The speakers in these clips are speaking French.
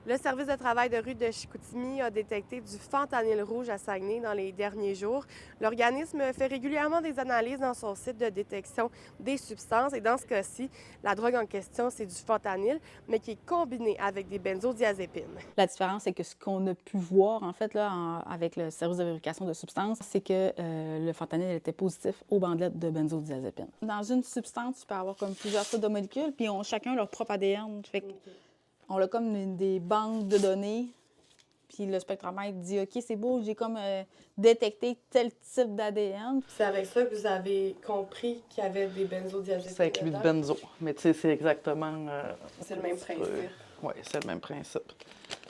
Le service de travail de rue de Chicoutimi a détecté du fentanyl rouge à Saguenay dans les derniers jours. L'organisme fait régulièrement des analyses dans son site de détection des substances et dans ce cas-ci, la drogue en question, c'est du fentanyl, mais qui est combiné avec des benzodiazépines. La différence, c'est que ce qu'on a pu voir, en fait, là, avec le service de vérification de substances, c'est que le fentanyl était positif aux bandelettes de benzodiazépine. Dans une substance, tu peux avoir comme plusieurs sortes de molécules, puis ils ont chacun leur propre ADN. Fait que on a comme des banques de données, puis le spectromètre dit « OK, c'est beau, j'ai comme détecté tel type d'ADN. » C'est avec ça que vous avez compris qu'il y avait des benzodiazépines. C'est inclus de benzo. Mais tu sais, c'est exactement... C'est le même principe. Oui, c'est le même principe.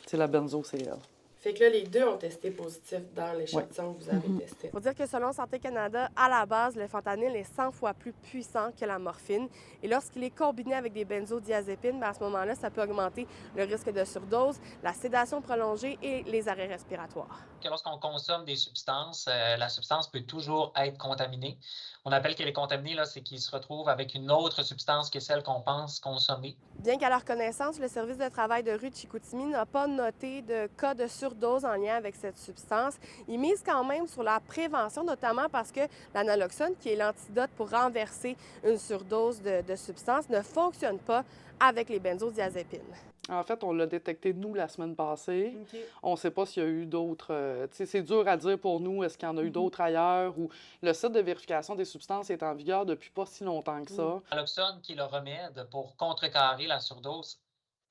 Tu sais, la benzo, c'est elle. Fait que là, les deux ont testé positif dans l'échantillon que vous avez testé. Il faut dire que selon Santé Canada, à la base, le fentanyl est 100 fois plus puissant que la morphine. Et lorsqu'il est combiné avec des benzodiazépines, à ce moment-là, ça peut augmenter le risque de surdose, la sédation prolongée et les arrêts respiratoires. Lorsqu'on consomme des substances, la substance peut toujours être contaminée. On appelle qu'elle est contaminée, c'est qu'il se retrouve avec une autre substance que celle qu'on pense consommer. Bien qu'à leur connaissance, le service de travail de rue de Chicoutimi n'a pas noté de cas de surdose en lien avec cette substance. Ils misent quand même sur la prévention, notamment parce que la naloxone, qui est l'antidote pour renverser une surdose de substance, ne fonctionne pas avec les benzodiazépines. En fait, on l'a détecté, nous, la semaine passée. On ne sait pas s'il y a eu d'autres... tu sais, c'est dur à dire pour nous, est-ce qu'il y en a eu d'autres ailleurs, ou le site de vérification des substances est en vigueur depuis pas si longtemps que ça. La naloxone, qui est le remède pour contrecarrer la surdose,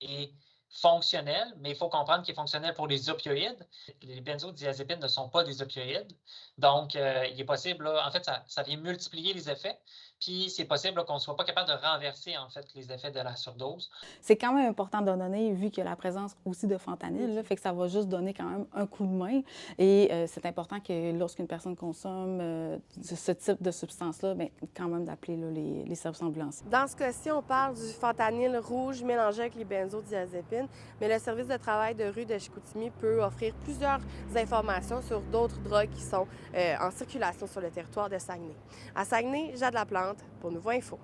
est fonctionnel, mais il faut comprendre qu'il est fonctionnel pour les opioïdes. Les benzodiazépines ne sont pas des opioïdes. Donc, il est possible, en fait, ça vient multiplier les effets. Puis, c'est possible qu'on ne soit pas capable de renverser, en fait, les effets de la surdose. C'est quand même important de donner, vu qu'il y a la présence aussi de fentanyl, là, fait que ça va juste donner quand même un coup de main. Et c'est important que lorsqu'une personne consomme ce type de substance-là, bien, quand même d'appeler là, les services ambulanciers. Dans ce cas-ci, on parle du fentanyl rouge mélangé avec les benzodiazépines, mais le service de travail de rue de Chicoutimi peut offrir plusieurs informations sur d'autres drogues qui sont en circulation sur le territoire de Saguenay. À Saguenay, Jade Laplante pour Nouveau Info.